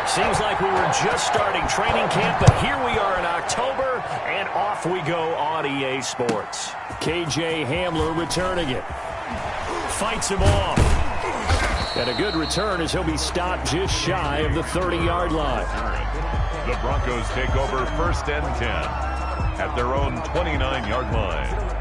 Seems like we were just starting training camp, but here we are in October, and off we go on EA Sports. KJ Hamler returning it. Fights him off. And a good return as he'll be stopped just shy of the 30-yard line. The Broncos take over 1st and 10 at their own 29-yard line.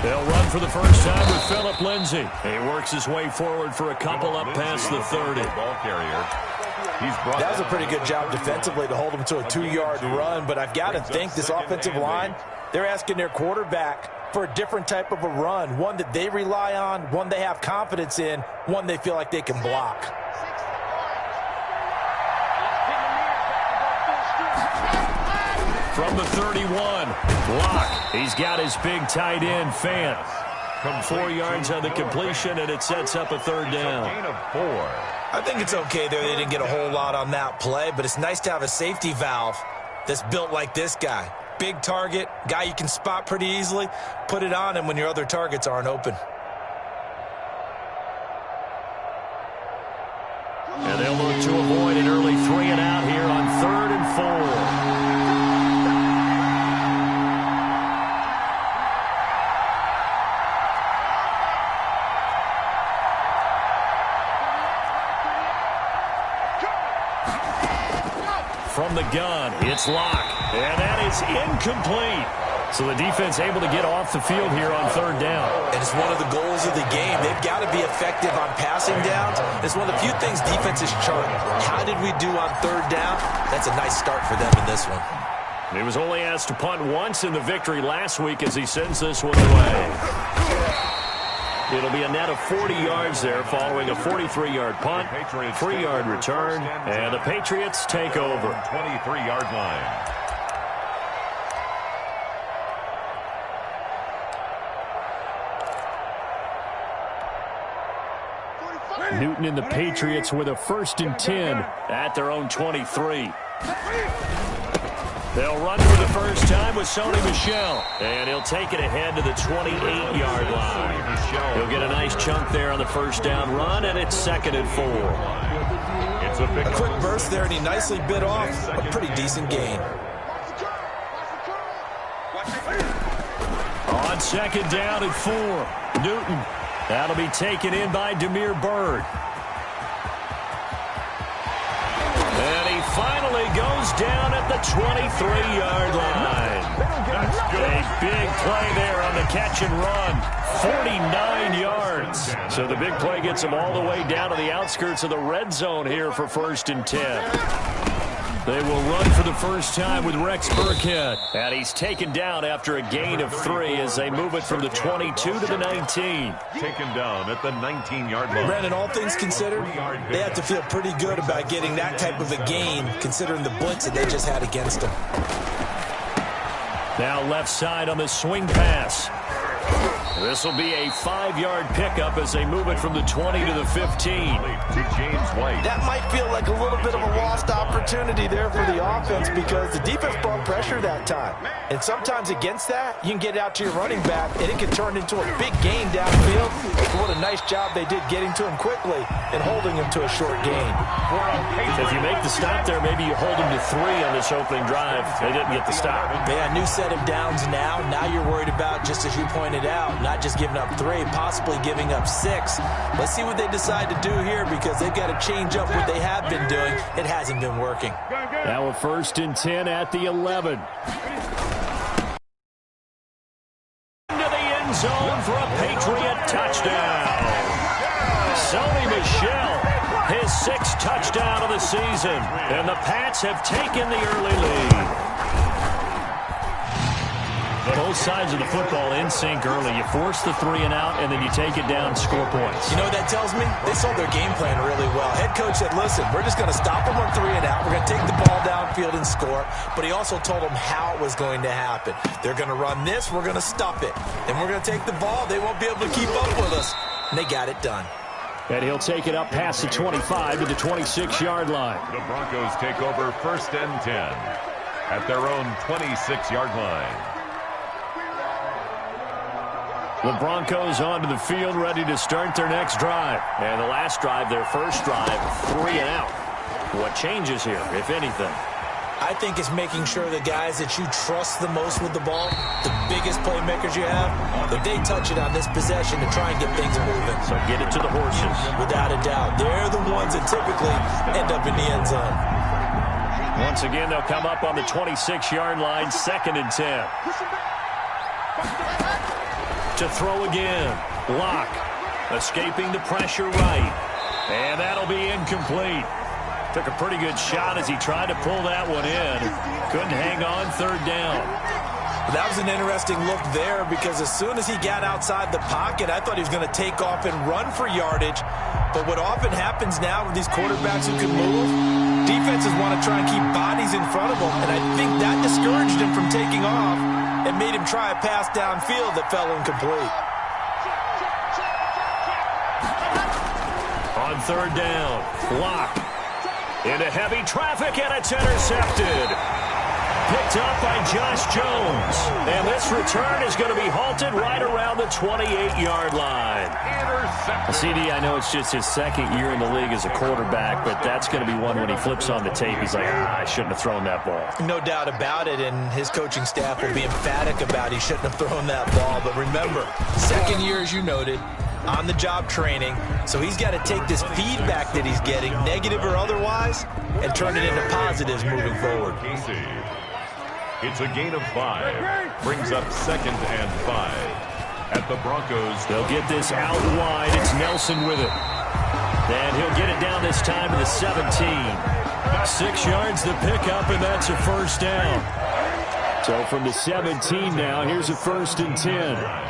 They'll run for the first time with Phillip Lindsay. He works his way forward for a couple up past the 30. Ball carrier. That was a pretty good job defensively to hold him to a 2-yard run, but I've got to think this offensive line, they're asking their quarterback for a different type of a run, one that they rely on, one they have confidence in, one they feel like they can block. From the 31, block. He's got his big tight end, Fant. Come 4 yards on the completion, and it sets up a 3rd down. Gain of 4. I think it's okay there. They didn't get a whole lot on that play, but it's nice to have a safety valve that's built like this guy. Big target, guy you can spot pretty easily. Put it on him when your other targets aren't open. And they'll look to avoid an early 3 and out here on 3rd and 4. From the gun, it's Locke, and that is incomplete. So the defense able to get off the field here on 3rd down. And it's one of the goals of the game. They've got to be effective on passing downs. It's one of the few things defenses chart. How did we do on 3rd down? That's a nice start for them in this one. He was only asked to punt once in the victory last week as he sends this one away. It'll be a net of 40 yards there following a 43-yard punt, 3-yard return, and the Patriots take over. 23-yard line. Newton and the Patriots with a 1st and 10 at their own 23. They'll run for the first time with Sony Michel, and he'll take it ahead to the 28-yard line. He'll get a nice chunk there on the 1st down run, and it's 2nd and 4. It's a quick burst there, and he nicely bit off a pretty decent gain. On 2nd down and 4, Newton. That'll be taken in by Damiere Byrd. And he finally goes down at the 23-yard line. A big play there on the catch and run. 49 yards. So the big play gets him all the way down to the outskirts of the red zone here for 1st and 10. They will run for the first time with Rex Burkhead. And he's taken down after a gain of 3 as they move it from the 22 to the 19. Taken down at the 19-yard line. Brandon, all things considered, they have to feel pretty good about getting that type of a gain considering the blitz that they just had against them. Now left side on the swing pass. This will be a 5-yard pickup as they move it from the 20 to the 15. To James White. That might feel like a little bit of a lost opportunity there for the offense because the defense brought pressure that time. And sometimes against that, you can get out to your running back, and it can turn into a big gain downfield. What a nice job they did getting to him quickly and holding him to a short gain. If you make the stop there, maybe you hold him to 3 on this opening drive. They didn't get the stop. Yeah, new set of downs now. Now you're worried about, just as you pointed out, not just giving up 3, possibly giving up 6. Let's see what they decide to do here because they've got to change up what they have been doing. It hasn't been working. Now a 1st and 10 at the 11. Into the end zone for a Patriot touchdown. Sony Michel, his 6th touchdown of the season. And the Pats have taken the early lead. both sides of the football in sync early. You force the 3 and out, and then you take it down, score points. You know what that tells me? They saw their game plan really well. Head coach said, listen, we're just going to stop them on 3 and out. We're going to take the ball downfield and score. But he also told them how it was going to happen. They're going to run this. We're going to stop it. Then we're going to take the ball. They won't be able to keep up with us. And they got it done. And he'll take it up past the 25 to the 26-yard line. The Broncos take over 1st and 10 at their own 26-yard line. The Broncos onto the field, ready to start their next drive. And the last drive, their first drive, 3 and out. What changes here, if anything? I think it's making sure the guys that you trust the most with the ball, the biggest playmakers you have, that they touch it on this possession to try and get things moving. So get it to the horses. Without a doubt. They're the ones that typically end up in the end zone. Once again, they'll come up on the 26-yard line, 2nd and 10. To throw again. Locke escaping the pressure right. And that'll be incomplete. Took a pretty good shot as he tried to pull that one in. Couldn't hang on 3rd down. That was an interesting look there because as soon as he got outside the pocket, I thought he was going to take off and run for yardage. But what often happens now with these quarterbacks who can move, defenses want to try and keep bodies in front of them. And I think that discouraged him from taking off and made him try a pass downfield that fell incomplete. On 3rd down, Locke into heavy traffic, and it's intercepted. Picked up by Josh Jones. And this return is going to be halted right around the 28-yard line. CD, I know it's just his 2nd year in the league as a quarterback, but that's going to be one when he flips on the tape. He's like, I shouldn't have thrown that ball. No doubt about it, and his coaching staff will be emphatic about he shouldn't have thrown that ball. But remember, 2nd year, as you noted, on-the-job training, so he's got to take this feedback that he's getting, negative or otherwise, and turn it into positives moving forward. It's a gain of 5. Brings up 2nd and 5 at the Broncos. They'll get this out wide. It's Nelson with it. And he'll get it down this time to the 17. 6 yards the pickup, and that's a 1st down. So from the 17 now, here's a 1st and 10.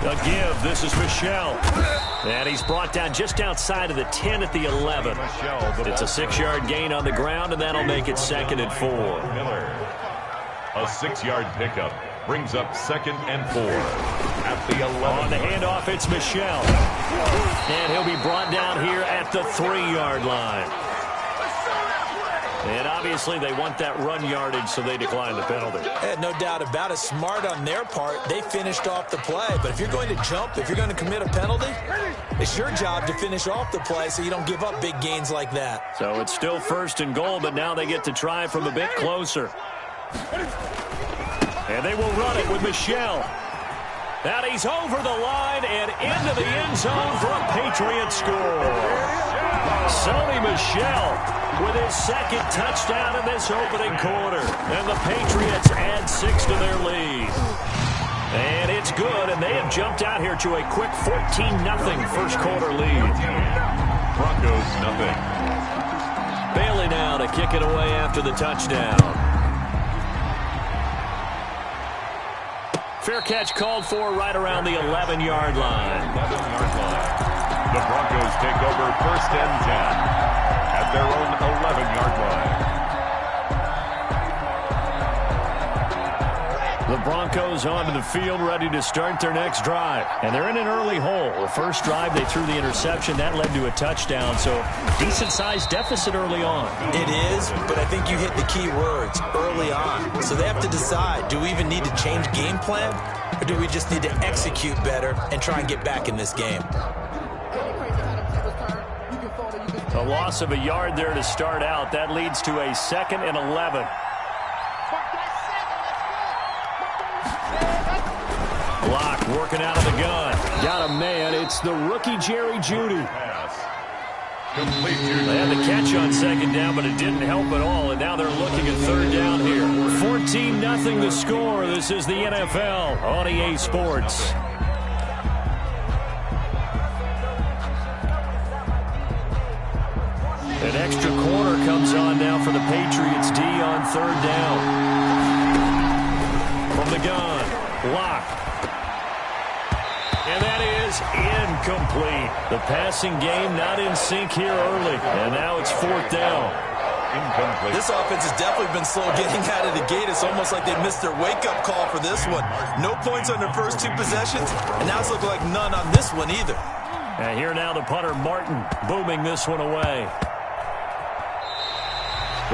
A give. This is Michel. And he's brought down just outside of the 10 at the 11. It's a 6-yard gain on the ground, and that'll make it 2nd and 4. Miller. A 6-yard pickup brings up 2nd and 4 at the 11. On the handoff, it's Michel. And he'll be brought down here at the 3-yard line. And obviously they want that run yardage, so they decline the penalty. No doubt about it. Smart on their part. They finished off the play. But if you're going to jump, if you're going to commit a penalty, it's your job to finish off the play so you don't give up big gains like that. So it's still 1st and goal, but now they get to try from a bit closer. And they will run it with Michel. Now he's over the line and into the end zone for a Patriot score. Sonny Michel with his 2nd touchdown in this opening quarter. And the Patriots add 6 to their lead. And it's good, and they have jumped out here to a quick 14-0 first quarter lead. Broncos nothing. Bailey now to kick it away after the touchdown. Fair catch called for right around the 11-yard line. 11-yard line. The Broncos take over 1st and 10 at their own 11-yard line. The Broncos onto the field, ready to start their next drive. And they're in an early hole. The first drive, they threw the interception. That led to a touchdown, so decent-sized deficit early on. It is, but I think you hit the key words, early on. So they have to decide, do we even need to change game plan, or do we just need to execute better and try and get back in this game? A loss of a yard there to start out. That leads to a 2nd and 11. Locke working out of the gun. Got a man. It's the rookie Jerry Jeudy. Complete. They had the catch on 2nd down, but it didn't help at all. And now they're looking at 3rd down here. 14-0 the score. This is the NFL on EA Sports. An extra corner comes on now for the Patriots D on 3rd down. from the gun. Lock. And that is incomplete. The passing game not in sync here early. And now it's 4th down. Incomplete. This offense has definitely been slow getting out of the gate. It's almost like they missed their wake-up call for this one. No points on their first 2 possessions, and now it's looking like none on this one either. And here now the punter, Martin, booming this one away.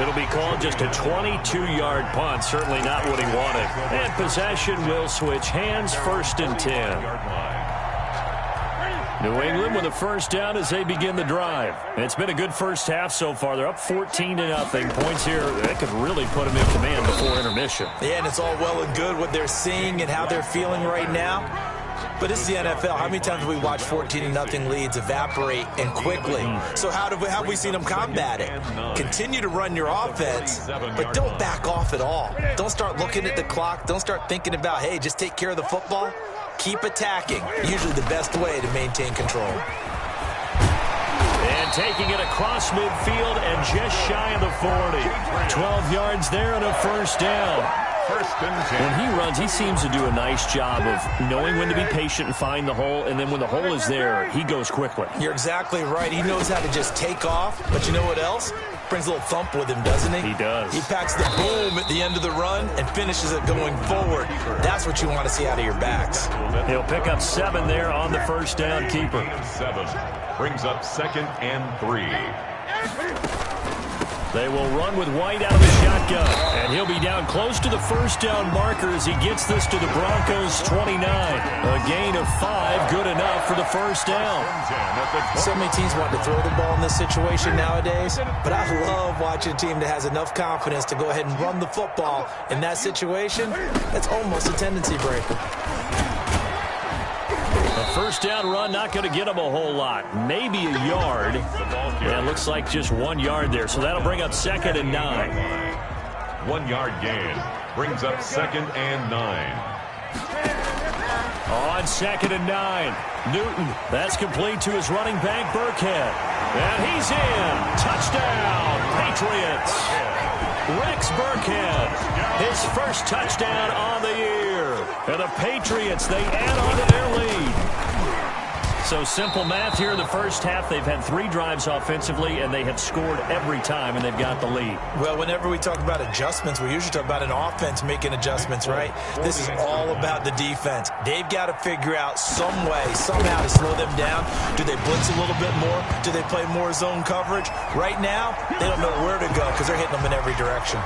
It'll be called just a 22-yard punt. Certainly not what he wanted. And possession will switch hands, 1st and 10. New England with a first down as they begin the drive. It's been a good first half so far. They're up 14-0. Points here that could really put them in command before intermission. Yeah, and it's all well and good what they're seeing and how they're feeling right now. But this is the NFL. How many times have we watched 14-0 leads evaporate and quickly? So how have we seen them combat it? Continue to run your offense, but don't back off at all. Don't start looking at the clock. Don't start thinking about, hey, just take care of the football. Keep attacking. Usually the best way to maintain control. And taking it across midfield and just shy of the 40. 12 yards there and a first down. When he runs, he seems to do a nice job of knowing when to be patient and find the hole, and then when the hole is there, he goes quickly. You're exactly right. He knows how to just take off, but you know what else? Brings a little thump with him, doesn't he? He does. He packs the boom at the end of the run and finishes it going forward. That's what you want to see out of your backs. He'll pick up 7 there on the first down keeper. 7 brings up 2nd and 3. They will run with White out of the shotgun, and he'll be down close to the first down marker as he gets this to the Broncos' 29. A gain of 5, good enough for the first down. So many teams want to throw the ball in this situation nowadays, but I love watching a team that has enough confidence to go ahead and run the football. In that situation, that's almost a tendency breaker. A first down run not going to get him a whole lot. Maybe a yard. Yeah, it looks like just 1 yard there. So that'll bring up 2nd and 9. 1 yard gain brings up 2nd and 9. On 2nd and 9. Newton, that's complete to his running back, Burkhead. And he's in. Touchdown, Patriots. Rex Burkhead, his first touchdown on the year. And the Patriots, they add on to their lead. So simple math here in the first half. They've had 3 drives offensively, and they have scored every time, and they've got the lead. Well, whenever we talk about adjustments, we usually talk about an offense making adjustments, right? This is all about the defense. They've got to figure out some way, somehow to slow them down. Do they blitz a little bit more? Do they play more zone coverage? Right now, they don't know where to go because they're hitting them in every direction.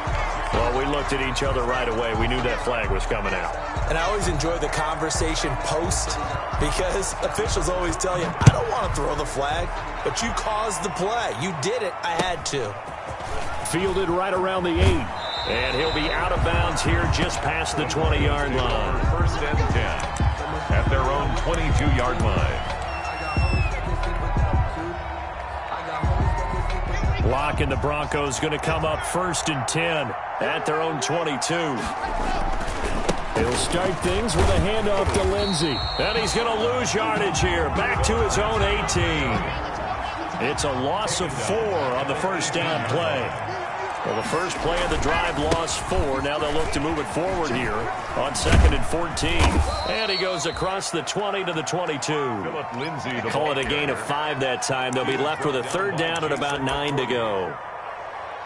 Well, we looked at each other right away. We knew that flag was coming out. And I always enjoy the conversation post because officials always tell you, I don't want to throw the flag, but you caused the play. You did it. I had to. Fielded right around the 8. And he'll be out of bounds here just past the 20-yard line. 1st and 10 at their own 22-yard line. Lock and the Broncos going to come up 1st and 10 at their own 22. He'll start things with a handoff to Lindsey. And he's going to lose yardage here. Back to his own 18. It's a loss of 4 on the first down play. Well, the first play of the drive lost 4. Now they'll look to move it forward here on 2nd and 14. And he goes across the 20 to the 22. Call it a gain of 5 that time. They'll be left with a 3rd down and about 9 to go.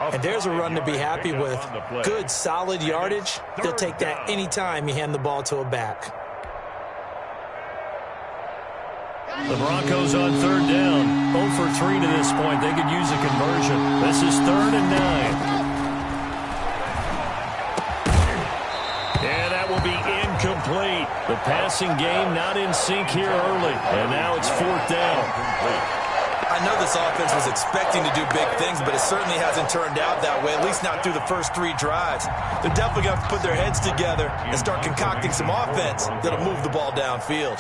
And there's a run to be happy with. Good, solid yardage. They'll take that anytime you hand the ball to a back. The Broncos on 3rd down. 0 for 3 to this point. They could use a conversion. This is 3rd and 9. And that will be incomplete. The passing game not in sync here early. And now it's 4th down. I know this offense was expecting to do big things, but it certainly hasn't turned out that way, at least not through the first 3 drives. They're definitely going to have to put their heads together and start concocting some offense that'll move the ball downfield.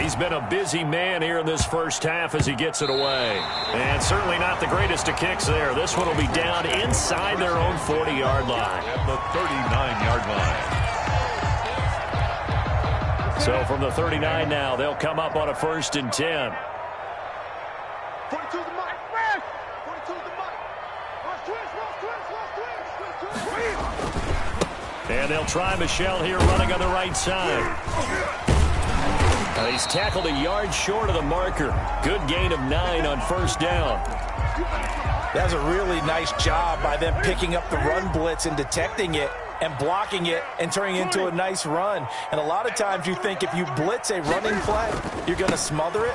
He's been a busy man here in this first half as he gets it away. And certainly not the greatest of kicks there. This one will be down inside their own 40-yard line. At the 39-yard line. So from the 39 now, they'll come up on a 1st and 10. 42 the mic. 42 the mic. And they'll try Michel here running on the right side. Now he's tackled a yard short of the marker. Good gain of 9 on 1st down. That's a really nice job by them picking up the run blitz and detecting it and blocking it and turning it into a nice run. And a lot of times you think if you blitz a running play, you're going to smother it.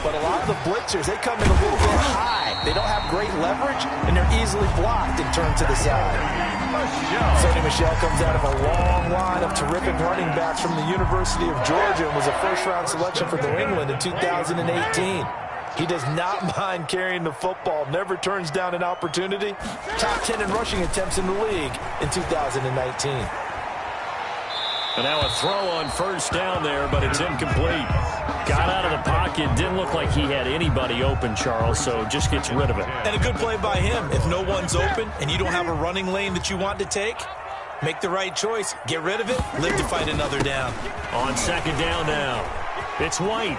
But a lot of the blitzers, they come in a little bit high. They don't have great leverage, and they're easily blocked and turned to the side. Sony Michel comes out of a long line of terrific running backs from the University of Georgia and was a first-round selection for New England in 2018. He does not mind carrying the football, never turns down an opportunity. Top 10 in rushing attempts in the league in 2019. And now a throw on 1st down there, but it's incomplete. Got out of the pocket, didn't look like he had anybody open, Charles, so just gets rid of it. And a good play by him. If no one's open and you don't have a running lane that you want to take, make the right choice. Get rid of it, live to fight another down. On 2nd down now, it's White.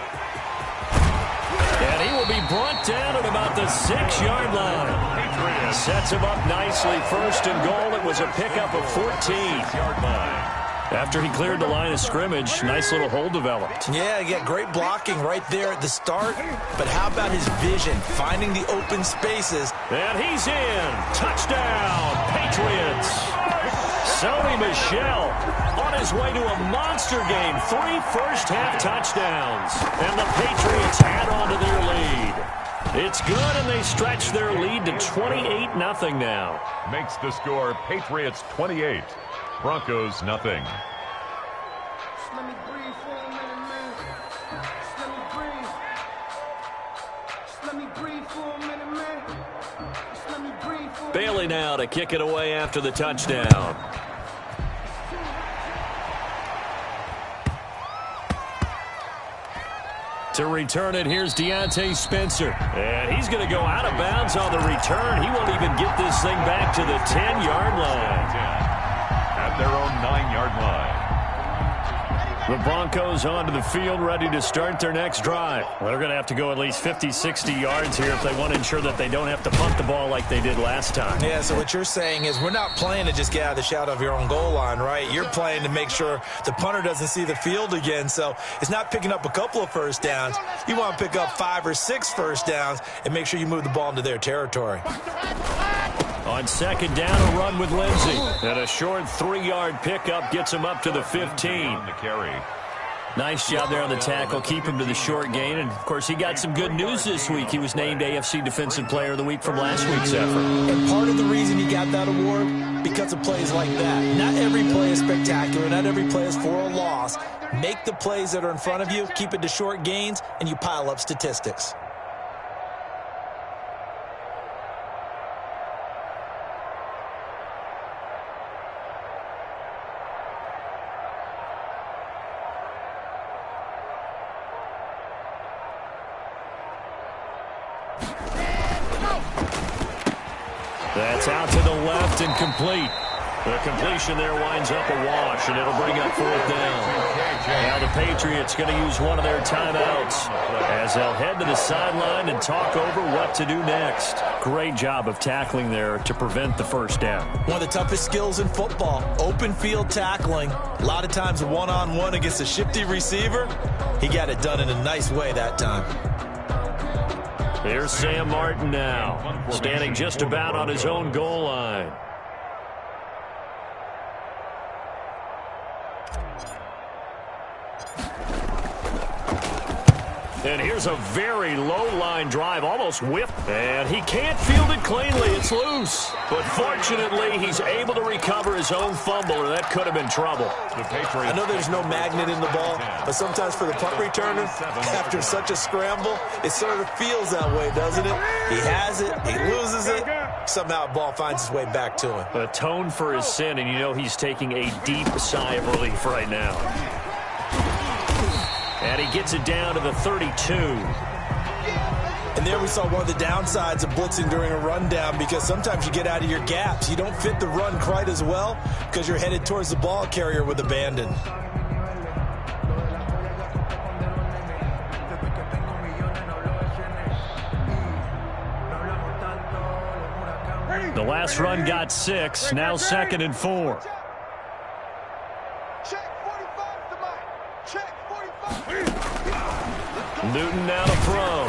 And he will be brought down at about the 6-yard line. Sets him up nicely. 1st and goal. It was a pickup of 14. After he cleared the line of scrimmage, nice little hole developed. Yeah, great blocking right there at the start. But how about his vision, finding the open spaces? And he's in. Touchdown, Patriots. Sony Michel on his way to a monster game. 3 first-half touchdowns. And the Patriots add on to their lead. It's good, and they stretch their lead to 28-0 now. Makes the score Patriots 28, Broncos nothing. Just let me breathe for a minute, man. Just let me breathe. Just let me breathe for a minute, man. Just let me breathe for a minute. Bailey now to kick it away after the touchdown. To return it, here's Deontay Spencer. And he's going to go out of bounds on the return. He won't even get this thing back to the 10-yard line. At their own 9-yard line. The Broncos onto the field, ready to start their next drive. Well, they're going to have to go at least 50, 60 yards here if they want to ensure that they don't have to punt the ball like they did last time. Yeah, so what you're saying is we're not playing to just get out of the shadow of your own goal line, right? You're playing to make sure the punter doesn't see the field again. So it's not picking up a couple of first downs. You want to pick up 5 or 6 first downs and make sure you move the ball into their territory. On 2nd down, a run with Lindsey. And a short 3-yard pickup gets him up to the 15. The carry. Nice job there on the tackle. Keep him to the short gain. And, of course, he got some good news this week. He was named AFC Defensive Player of the Week from last week's effort. And part of the reason he got that award, because of plays like that. Not every play is spectacular. Not every play is for a loss. Make the plays that are in front of you, keep it to short gains, and you pile up statistics. That's out to the left and complete. The completion there winds up a wash, and it'll bring up 4th down. Now the Patriots going to use one of their timeouts as they'll head to the sideline and talk over what to do next. Great job of tackling there to prevent the 1st down. One of the toughest skills in football, open field tackling. A lot of times one-on-one against a shifty receiver. He got it done in a nice way that time. Here's Sam Martin now, standing just about on his own goal line. And here's a very low-line drive, almost whipped. And he can't field it cleanly. It's loose. But fortunately, he's able to recover his own fumble, or that could have been trouble. I know there's no magnet in the ball, but sometimes for the punt returner, after such a scramble, it sort of feels that way, doesn't it? He has it, he loses it, somehow the ball finds its way back to him. Atone for his sin, and you know he's taking a deep sigh of relief right now. And he gets it down to the 32. And there we saw one of the downsides of blitzing during a rundown, because sometimes you get out of your gaps. You don't fit the run quite as well because you're headed towards the ball carrier with abandon. The last run got 6, now 2nd and 4. Newton now to throw.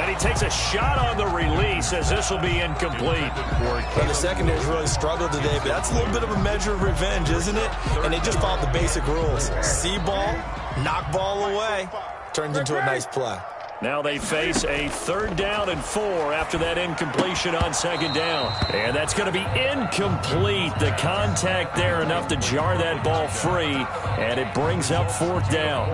And he takes a shot on the release as this will be incomplete. Well, the secondary's really struggled today, but that's a little bit of a measure of revenge, isn't it? And they just followed the basic rules. See ball, knock ball away. Turns into a nice play. Now they face a 3rd down and 4 after that incompletion on 2nd down. And that's going to be incomplete. The contact there enough to jar that ball free, and it brings up 4th down.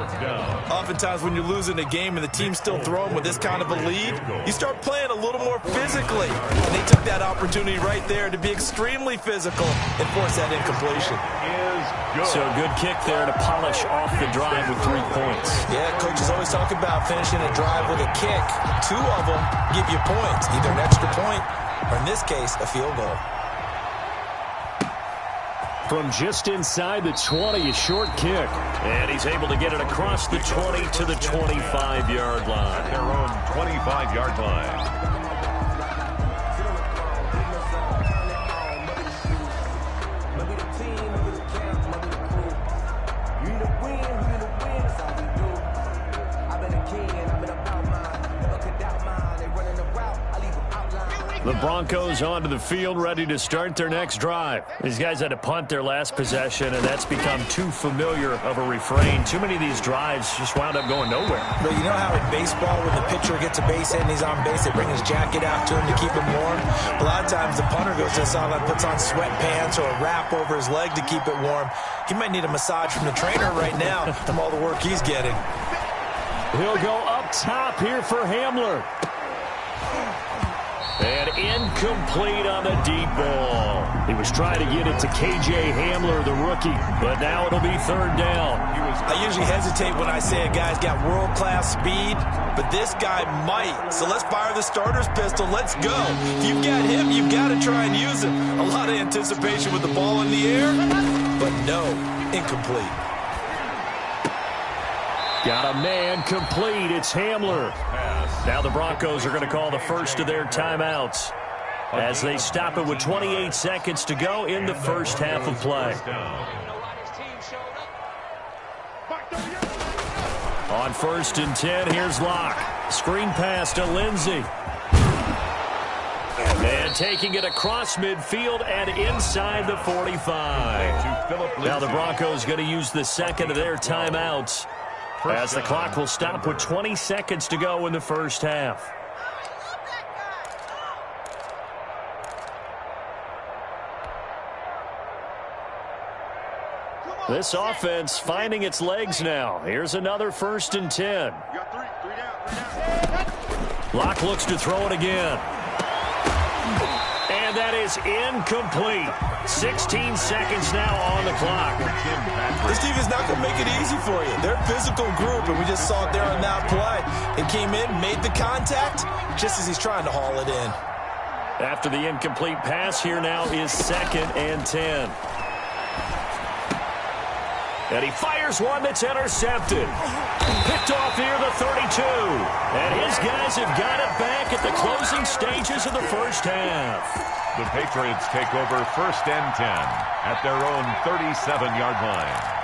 Oftentimes when you're losing a game and the team's still throwing with this kind of a lead, you start playing a little more physically. And they took that opportunity right there to be extremely physical and force that incompletion. So good kick there to polish off the drive with 3 points. Yeah, coaches always talk about finishing a drive with a kick. 2 of them give you points, either an extra point or, in this case, a field goal. From just inside the 20, a short kick. And he's able to get it across the 20 to the 25-yard line. Their own 25-yard line. The Broncos onto the field, ready to start their next drive. These guys had to punt their last possession, and that's become too familiar of a refrain. Too many of these drives just wound up going nowhere. But you know how in baseball, when the pitcher gets a base hit and he's on base, they bring his jacket out to him to keep him warm? A lot of times the punter goes to the sideline, puts on sweatpants or a wrap over his leg to keep it warm. He might need a massage from the trainer right now from all the work he's getting. He'll go up top here for Hamler. And incomplete on the deep ball. He was trying to get it to K.J. Hamler, the rookie, but now it'll be 3rd down. I usually hesitate when I say a guy's got world-class speed, but this guy might. So let's fire the starter's pistol. Let's go. If you've got him, you've got to try and use him. A lot of anticipation with the ball in the air, but no, incomplete. Got a man complete. It's Hamler. Now the Broncos are going to call the first of their timeouts as they stop it with 28 seconds to go in the first half of play. On 1st and 10, here's Locke. Screen pass to Lindsey. And taking it across midfield and inside the 45. Now the Broncos going to use the second of their timeouts, as the clock will stop with 20 seconds to go in the first half. This offense finding its legs now. Here's another 1st and 10. Locke looks to throw it again. And that is incomplete. 16 seconds now on the clock. This defense is not going to make it easy for you. They're a physical group, and we just saw it there on that play. It came in, made the contact, just as he's trying to haul it in. After the incomplete pass, here now is 2nd and 10. And he fires one that's intercepted. Picked off near the 32. And his guys have got it back at the closing stages of the first half. The Patriots take over 1st and 10 at their own 37-yard line.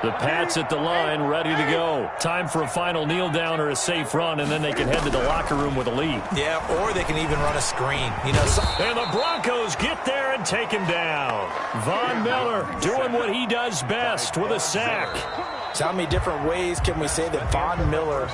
The Pats at the line, ready to go. Time for a final kneel down or a safe run, and then they can head to the locker room with a lead. Yeah, or they can even run a screen. And the Broncos get there and take him down. Von Miller doing what he does best with a sack. So how many different ways can we say that Von Miller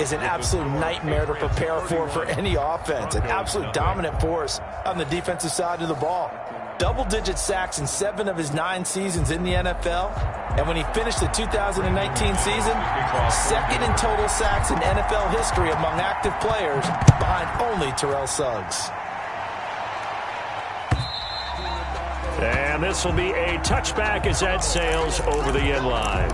is an absolute nightmare to prepare for any offense? An absolute dominant force on the defensive side of the ball. Double-digit sacks in 7 of his 9 seasons in the NFL. And when he finished the 2019 season, 2nd in total sacks in NFL history among active players, behind only Terrell Suggs. And this will be a touchback as that sails over the end line.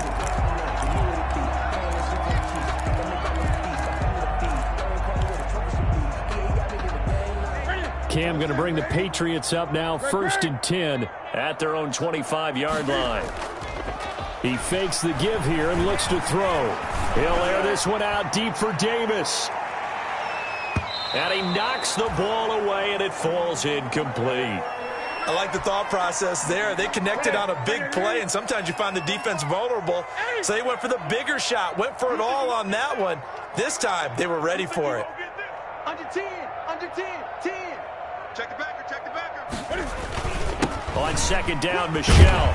Cam going to bring the Patriots up now, 1st and 10 at their own 25-yard line. He fakes the give here and looks to throw. He'll air this one out deep for Davis. And he knocks the ball away, and it falls incomplete. I like the thought process there. They connected on a big play, and sometimes you find the defense vulnerable. So they went for the bigger shot, went for it all on that one. This time, they were ready for it. Under 10, under 10, 10. Check the backer, check the backer. On second down, Michelle.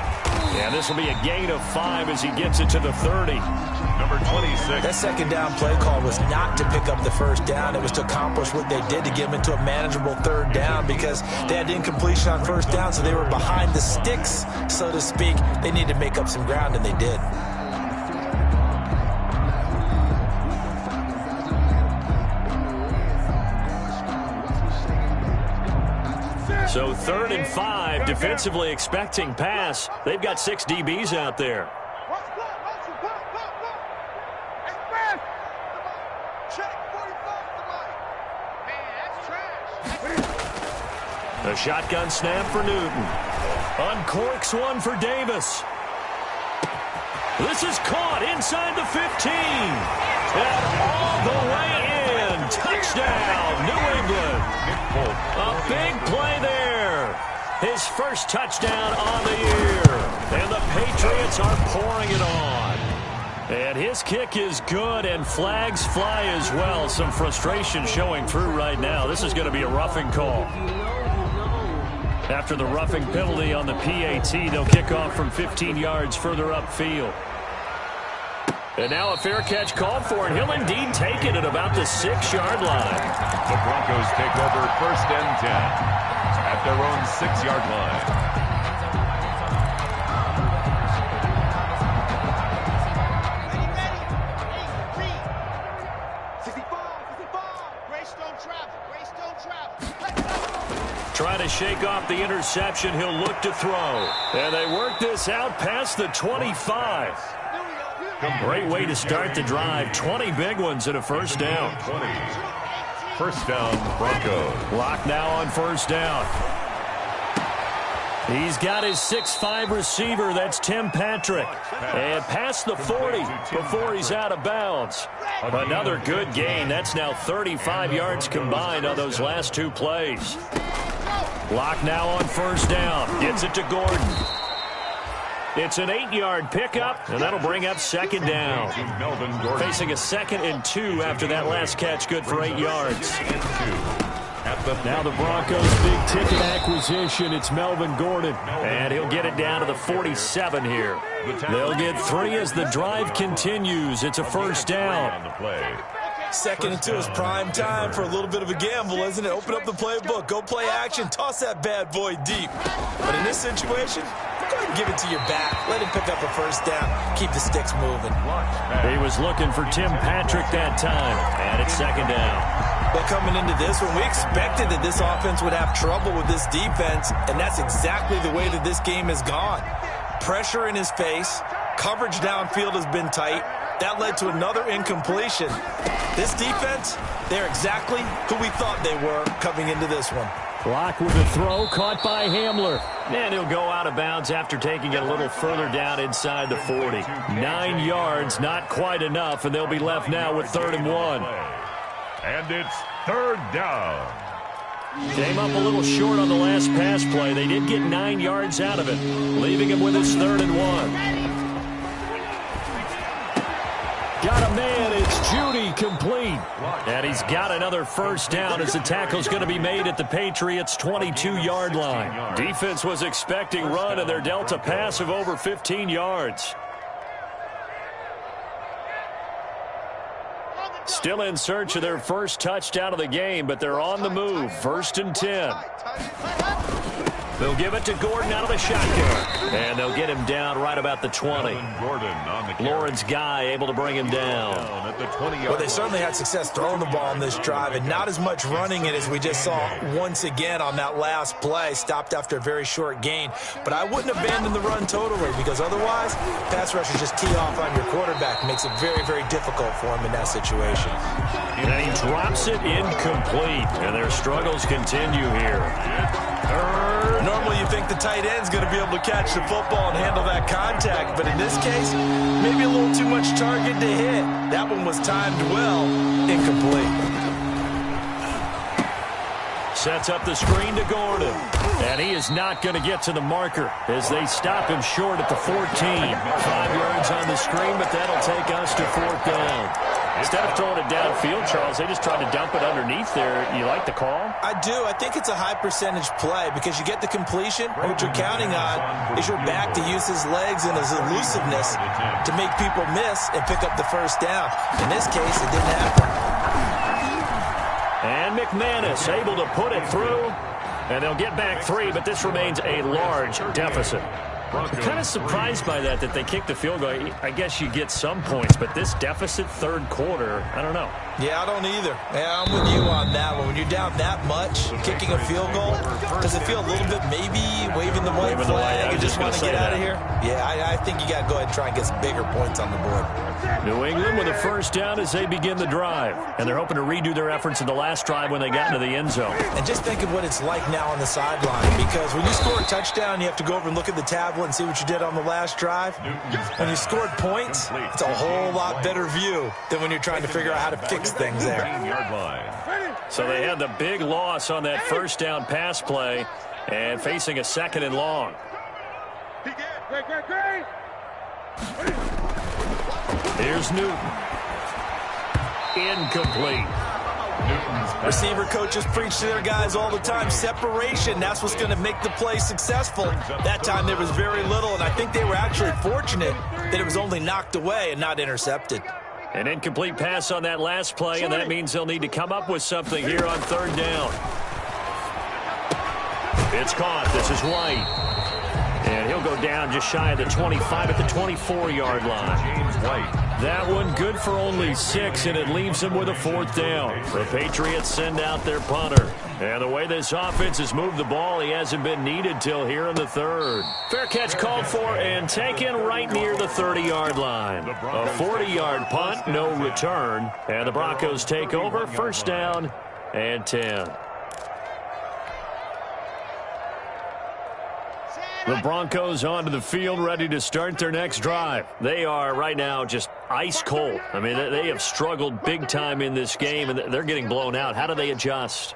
And this will be a gain of 5 as he gets it to the 30. Number 26. That second down play call was not to pick up the first down. It was to accomplish what they did to get them into a manageable third down because they had incompletion on first down, so they were behind the sticks, so to speak. They needed to make up some ground, and they did. So 3rd and 5, defensively expecting pass. They've got 6 DBs out there. A shotgun snap for Newton. Uncorks one for Davis. This is caught inside the 15. And all the way in. Touchdown, New England. A big play there. His first touchdown on the year. And the Patriots are pouring it on. And his kick is good, and flags fly as well. Some frustration showing through right now. This is going to be a roughing call. After the roughing penalty on the PAT, they'll kick off from 15 yards further upfield. And now a fair catch called for, and he'll indeed take it at about the 6-yard line. The Broncos take over 1st and 10 at their own 6-yard line. Trying to shake off the interception, he'll look to throw. And they work this out past the 25. Great way to start the drive. 20 big ones and a first down. 20. First down, Broncos. Lock now on first down. He's got his 6'5 receiver. That's Tim Patrick. And past the 40 before he's out of bounds. Another good gain. That's now 35 yards combined on those last 2 plays. Lock now on first down. Gets it to Gordon. It's an 8-yard pickup, and that'll bring up second down. Facing a 2nd and 2 after that last catch, good for 8 yards. Now the Broncos' big-ticket acquisition. It's Melvin Gordon, and he'll get it down to the 47 here. They'll get 3 as the drive continues. It's a first down. 2nd and 2 is prime time for a little bit of a gamble, isn't it? Open up the playbook, go play action, toss that bad boy deep. But in this situation, go ahead and give it to your back. Let him pick up a first down. Keep the sticks moving. He was looking for Tim Patrick that time, and it's second down. But coming into this one, we expected that this offense would have trouble with this defense, and that's exactly the way that this game has gone. Pressure in his face, coverage downfield has been tight. That led to another incompletion. This defense, they're exactly who we thought they were coming into this one. Block with the throw, caught by Hamler. And he'll go out of bounds after taking it a little further down inside the 40. 9 yards, not quite enough, and they'll be left now with 3rd and 1. And it's 3rd down. Came up a little short on the last pass play. They did get 9 yards out of it, leaving him with his 3rd and 1. Got a man, it's Judy, complete. And he's got another first down as the tackle's going to be made at the Patriots' 22-yard line. Defense was expecting run, and they're dealt a pass of over 15 yards. Still in search of their first touchdown of the game, but they're on the move. 1st and 10. They'll give it to Gordon out of the shotgun. And they'll get him down right about the 20. Lawrence Guy able to bring him down. Well, they certainly had success throwing the ball on this drive, and not as much running it as we just saw once again on that last play. Stopped after a very short gain. But I wouldn't abandon the run totally, because otherwise, pass rushers just tee off on your quarterback. Makes it very, very difficult for him in that situation. And he drops it incomplete. And their struggles continue here. Normally you think the tight end's going to be able to catch the football and handle that contact, but in this case, maybe a little too much target to hit. That one was timed well, incomplete. Sets up the screen to Gordon. And he is not going to get to the marker as they stop him short at the 14. 5 yards on the screen, but that'll take us to 4th down. Instead of throwing it downfield, Charles, they just tried to dump it underneath there. You like the call? I do. I think it's a high percentage play because you get the completion. What you're counting on is your back to use his legs and his elusiveness to make people miss and pick up the first down. In this case, it didn't happen. And McManus able to put it through. And they'll get back 3, but this remains a large deficit. I'm kind of surprised by that they kicked the field goal. I guess you get some points, but this deficit 3rd quarter, I don't know. Yeah, I don't either. Yeah, I'm with you on that one. When you're down that much, kicking a field goal, does it feel a little bit maybe waving the white flag? You just want to get out of here? Yeah, I think you got to go ahead and try and get some bigger points on the board. New England with a first down as they begin the drive. And they're hoping to redo their efforts in the last drive when they got into the end zone. And just think of what it's like now on the sideline, because when you score a touchdown, you have to go over and look at the tablet and see what you did on the last drive. When you scored points, it's a whole lot better view than when you're trying to figure out how to fix things there. So they had the big loss on that first down pass play and facing a 2nd and long. Here's Newton. Incomplete. Receiver coaches preach to their guys all the time. Separation, that's what's going to make the play successful. That time there was very little, and I think they were actually fortunate that it was only knocked away and not intercepted. An incomplete pass on that last play, and that means they'll need to come up with something here on 3rd down. It's caught. This is White. And he'll go down just shy of the 25 at the 24-yard line. James White. That one good for only 6, and it leaves them with a 4th down. The Patriots send out their punter. And the way this offense has moved the ball, he hasn't been needed till here in the 3rd. Fair catch called for and taken right near the 30-yard line. A 40-yard punt, no return. And the Broncos take over, 1st down and 10. The Broncos onto the field, ready to start their next drive. They are right now just ice cold. I mean, they have struggled big time in this game, and they're getting blown out. How do they adjust?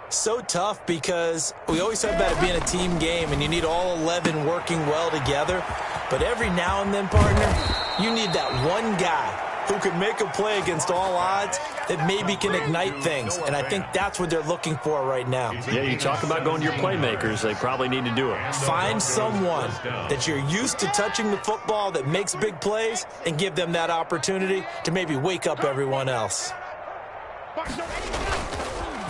So tough because we always talk about it being a team game, and you need all 11 working well together. But every now and then, partner, you need that one guy who can make a play against all odds that maybe can ignite things. And I think that's what they're looking for right now. Yeah, you talk about going to your playmakers. They probably need to do it. Find someone that you're used to touching the football that makes big plays and give them that opportunity to maybe wake up everyone else.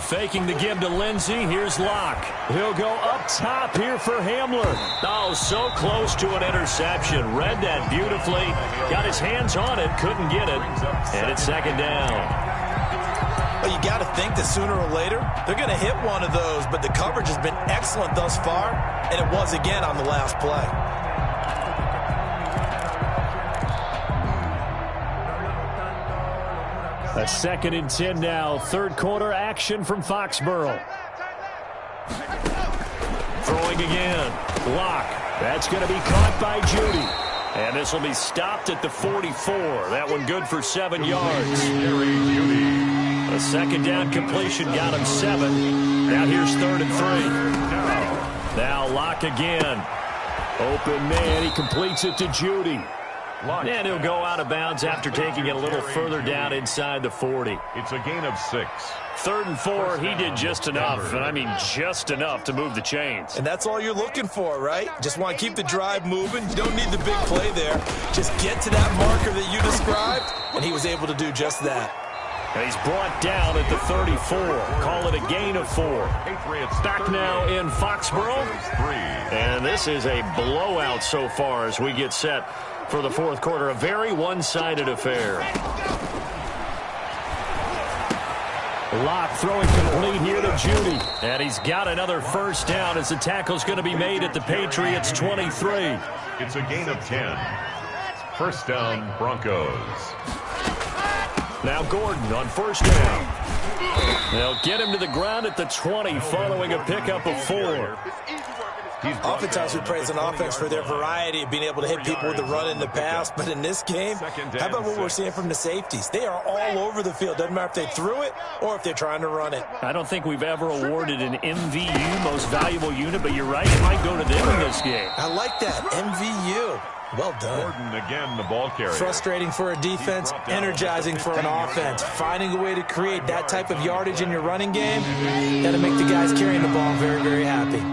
Faking the give to Lindsey. Here's Locke. He'll go up top here for Hamler. Oh, so close to an interception. Read that beautifully. Got his hands on it. Couldn't get it. And it's 2nd down. Well, you got to think that sooner or later they're going to hit one of those. But the coverage has been excellent thus far. And it was again on the last play. A 2nd and 10 now. 3rd quarter action from Foxborough. Throwing again. Locke. That's going to be caught by Judy. And this will be stopped at the 44. That one good for 7 yards. A 2nd down completion got him 7. Now here's 3rd and 3. Now Locke again. Open man. He completes it to Judy. And he'll go out of bounds after taking it a little further down inside the 40. It's a gain of 6. 3rd and 4, he did just enough, and I mean just enough to move the chains. And that's all you're looking for, right? Just want to keep the drive moving. You don't need the big play there. Just get to that marker that you described, and he was able to do just that. And he's brought down at the 34. Call it a gain of 4. Back now in Foxborough. And this is a blowout so far as we get set for the 4th quarter. A very one-sided affair. Locke throwing complete here to Judy. And he's got another 1st down as the tackle's going to be made at the Patriots 23. It's a gain of 10. 1st down, Broncos. Now Gordon on 1st down. They'll get him to the ground at the 20 following a pickup of 4. Oftentimes we praise an offense for their variety of being able to hit people with the run and the pass, but in this game, how about what we're seeing from the safeties? They are all over the field. Doesn't matter if they threw it or if they're trying to run it. I don't think we've ever awarded an MVU, most valuable unit, but you're right, it might go to them in this game. I like that, MVU. Well done. Gordon again, the ball carrier. Frustrating for a defense, energizing for an offense. Finding a way to create that type of yardage in your running game, that'll make the guys carrying the ball very, very happy.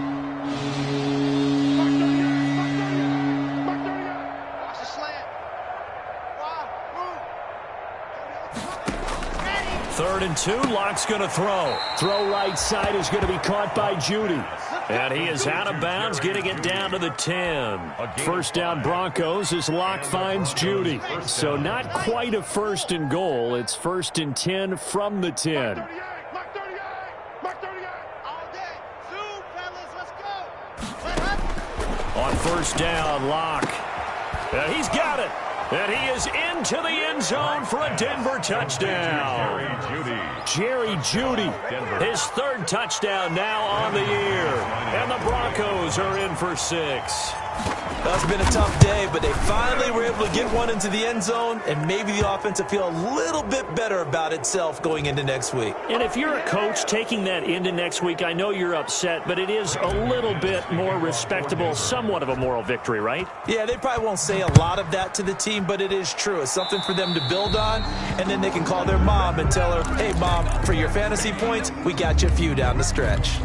Third and 2, Locke's going to throw. Throw right side is going to be caught by Judy. And he is out of bounds, getting it down to the 10. First down Broncos as Locke finds Judy. So not quite a first and goal. It's first and 10 from the 10. On first down, Locke. And he's got it. And he is into the end zone for a Denver touchdown. Jerry Jeudy, his third touchdown now on the year. And the Broncos are in for 6. That's been a tough day, but they finally were able to get one into the end zone, and maybe the offense will feel a little bit better about itself going into next week. And if you're a coach taking that into next week, I know you're upset, but it is a little bit more respectable, somewhat of a moral victory, right? Yeah, they probably won't say a lot of that to the team, but it is true. It's something for them to build on, and then they can call their mom and tell her, hey, Mom, for your fantasy points, we got you a few down the stretch.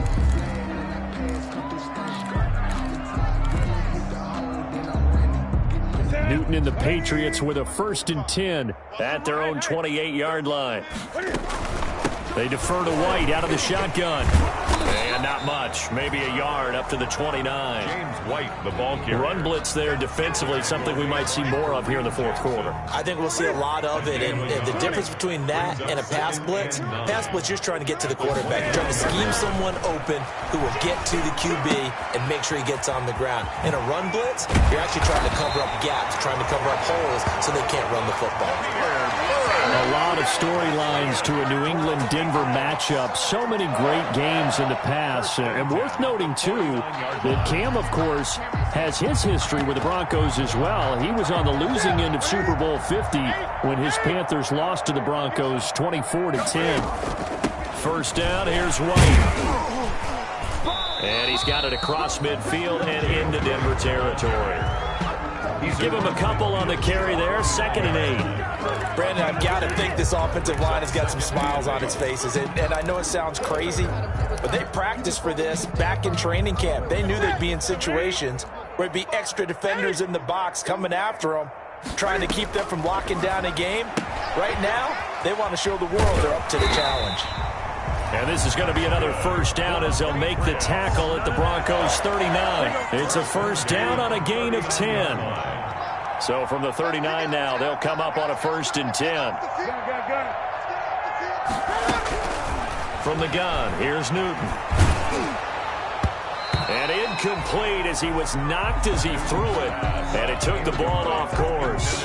Newton and the Patriots with a first and 10 at their own 28-yard line. They defer to White out of the shotgun. And not much. Maybe a yard up to the 29. James White, the ball carrier. Run blitz there defensively, something we might see more of here in the fourth quarter. I think we'll see a lot of it. And the difference between that and a pass blitz, you're just trying to get to the quarterback. You're trying to scheme someone open who will get to the QB and make sure he gets on the ground. In a run blitz, you're actually trying to cover up gaps, trying to cover up holes so they can't run the football. A lot of storylines to a New England-Denver matchup. So many great games in the past. And worth noting, too, that Cam, of course, has his history with the Broncos as well. He was on the losing end of Super Bowl 50 when his Panthers lost to the Broncos 24-10. First down, here's White. And he's got it across midfield and into Denver territory. Give him a couple on the carry there, 2nd and 8. Brandon, I've got to think this offensive line has got some smiles on its faces. And I know it sounds crazy, but they practiced for this back in training camp. They knew they'd be in situations where it'd be extra defenders in the box coming after them, trying to keep them from locking down a game. Right now, they want to show the world they're up to the challenge. And this is going to be another first down as they'll make the tackle at the Broncos 39. It's a first down on a gain of 10. So from the 39 now, they'll come up on a first and 10. From the gun, here's Newton. And incomplete as he was knocked as he threw it. And it took the ball off course.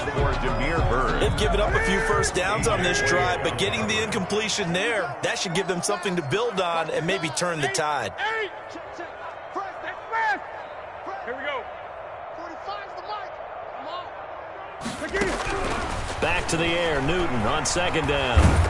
They've given up a few first downs on this drive, but getting the incompletion there, that should give them something to build on and maybe turn the tide. Here we go. 45's the mic. Come on. Back to the air, Newton on 2nd down.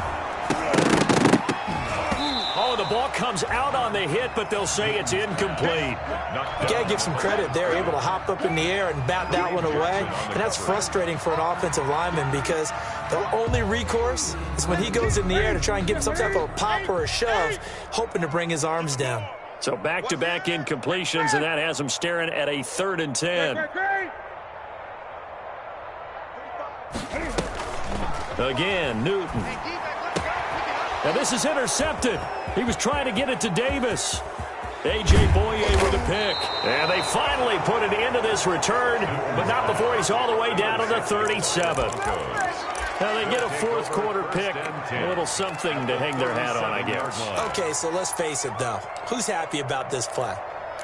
Oh, the ball comes out on the hit, but they'll say it's incomplete. You got to give some credit. They're able to hop up in the air and bat that one away. And that's frustrating for an offensive lineman because the only recourse is when he goes in the air to try and get some type of a pop or a shove, hoping to bring his arms down. So back-to-back incompletions, and that has him staring at a 3rd and 10. Again, Newton. Now this is intercepted. He was trying to get it to Davis. A.J. Boye with a pick. And they finally put it into this return, but not before he's all the way down to the 37. Now they get a fourth quarter pick. A little something to hang their hat on, I guess. Okay, so let's face it, though. Who's happy about this play?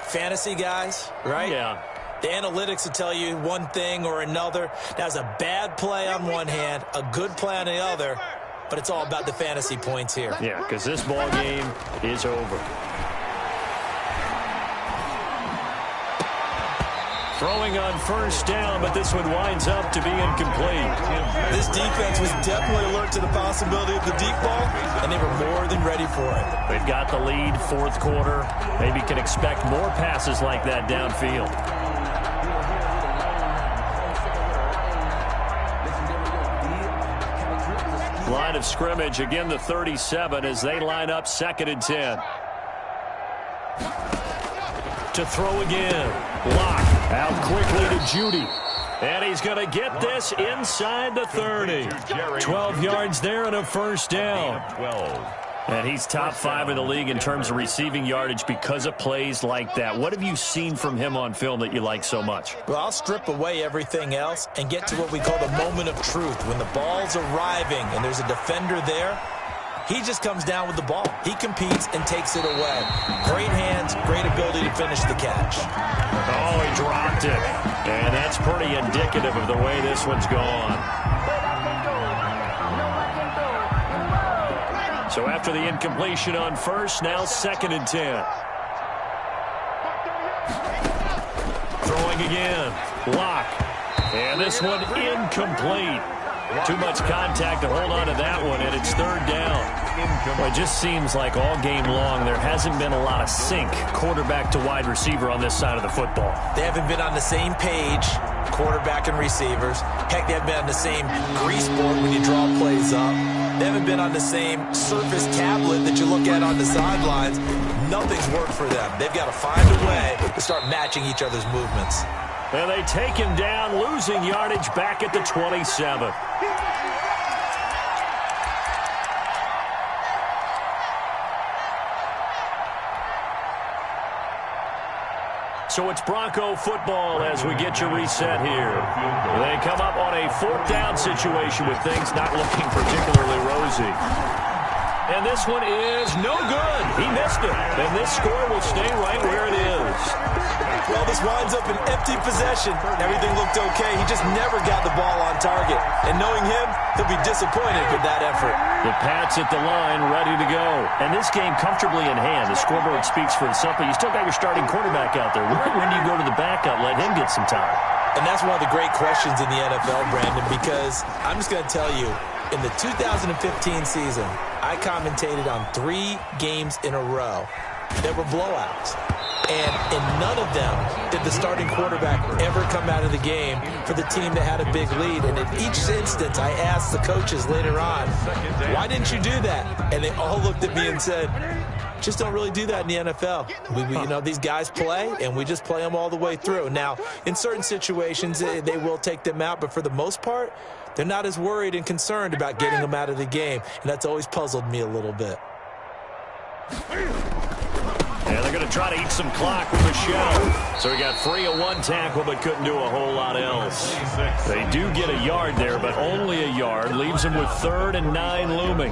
Fantasy guys, right? Yeah. The analytics will tell you one thing or another. That's a bad play on one hand, a good play on the other, but it's all about the fantasy points here. Yeah, because this ball game is over. Throwing on first down, but this one winds up to be incomplete. This defense was definitely alert to the possibility of the deep ball, and they were more than ready for it. They've got the lead, fourth quarter. Maybe can expect more passes like that downfield. Line of scrimmage, again the 37 as they line up 2nd and 10. To throw again. Block. Out quickly to Judy. And he's going to get this inside the 30. 12 yards there and a first down. 12. And he's top 5 in the league in terms of receiving yardage because of plays like that. What have you seen from him on film that you like so much? Well, I'll strip away everything else and get to what we call the moment of truth. When the ball's arriving and there's a defender there, he just comes down with the ball. He competes and takes it away. Great hands, great ability to finish the catch. Oh, he dropped it. And that's pretty indicative of the way this one's gone. So after the incompletion on first, now 2nd and 10. Throwing again. Block. And this one incomplete. Too much contact to hold on to that one, and it's 3rd down. Well, it just seems like all game long there hasn't been a lot of sync quarterback to wide receiver on this side of the football. They haven't been on the same page, quarterback and receivers. Heck, they haven't been on the same grease board when you draw plays up. They haven't been on the same surface tablet that you look at on the sidelines. Nothing's worked for them. They've got to find a way to start matching each other's movements. And they take him down, losing yardage back at the 27. So it's Bronco football as we get you reset here. They come up on a 4th down situation with things not looking particularly rosy. And this one is no good. He missed it. And this score will stay right where it is. Well, this winds up an empty possession. Everything looked okay. He just never got the ball on target. And knowing him, he'll be disappointed with that effort. The Pats at the line, ready to go. And this game comfortably in hand. The scoreboard speaks for itself, but you still got your starting quarterback out there. When do you go to the backup, let him get some time? And that's one of the great questions in the NFL, Brandon, because I'm just going to tell you, in the 2015 season, I commentated on 3 games in a row that were blowouts. And in none of them did the starting quarterback ever come out of the game for the team that had a big lead. And in each instance, I asked the coaches later on, why didn't you do that? And they all looked at me and said, just don't really do that in the NFL. You know, these guys play, and we just play them all the way through. Now, in certain situations, they will take them out, but for the most part, they're not as worried and concerned about getting them out of the game, and that's always puzzled me a little bit. And they're going to try to eat some clock with a shell. So he got free of 1 tackle, but couldn't do a whole lot else. They do get a yard there, but only a yard. Leaves them with 3rd and 9 looming.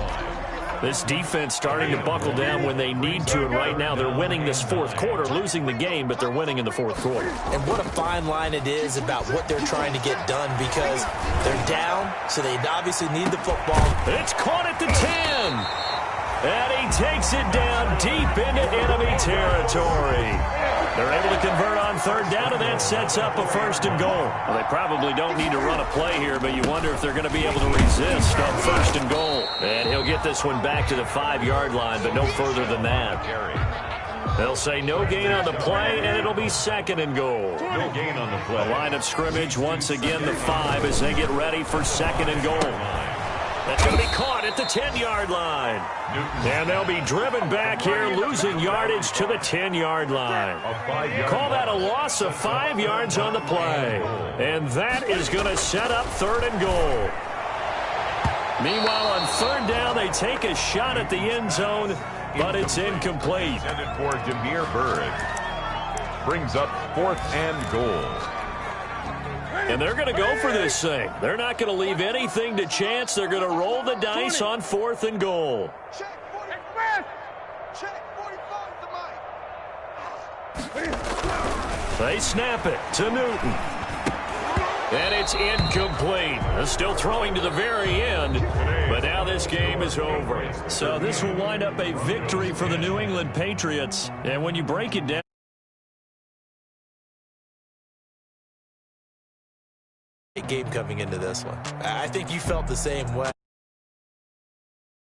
This defense starting to buckle down when they need to, and right now they're winning this 4th quarter, losing the game, but they're winning in the 4th quarter. And what a fine line it is about what they're trying to get done, because they're down, so they obviously need the football. It's caught at the 10. And he takes it down deep into enemy territory. They're able to convert on 3rd down, and that sets up a 1st and goal. Well, they probably don't need to run a play here, but you wonder if they're going to be able to resist on 1st and goal. And he'll get this one back to the 5-yard line, but no further than that. They'll say no gain on the play, and it'll be 2nd and goal. No gain on the play. The line of scrimmage, once again, the 5 as they get ready for 2nd and goal. That's going to be caught at the 10-yard line. And they'll be driven back here, losing yardage to the 10-yard line. Call that a loss of 5 yards on the play. And that is going to set up 3rd and goal. Meanwhile, on 3rd down, they take a shot at the end zone, but it's incomplete. Intended for Demir Bird. Brings up 4th and goal. And they're going to go for this thing. They're not going to leave anything to chance. They're going to roll the dice on 4th and goal. They snap it to Newton. And it's incomplete. They're still throwing to the very end. But now this game is over. So this will wind up a victory for the New England Patriots. And when you break it down, game coming into this one. I think you felt the same way.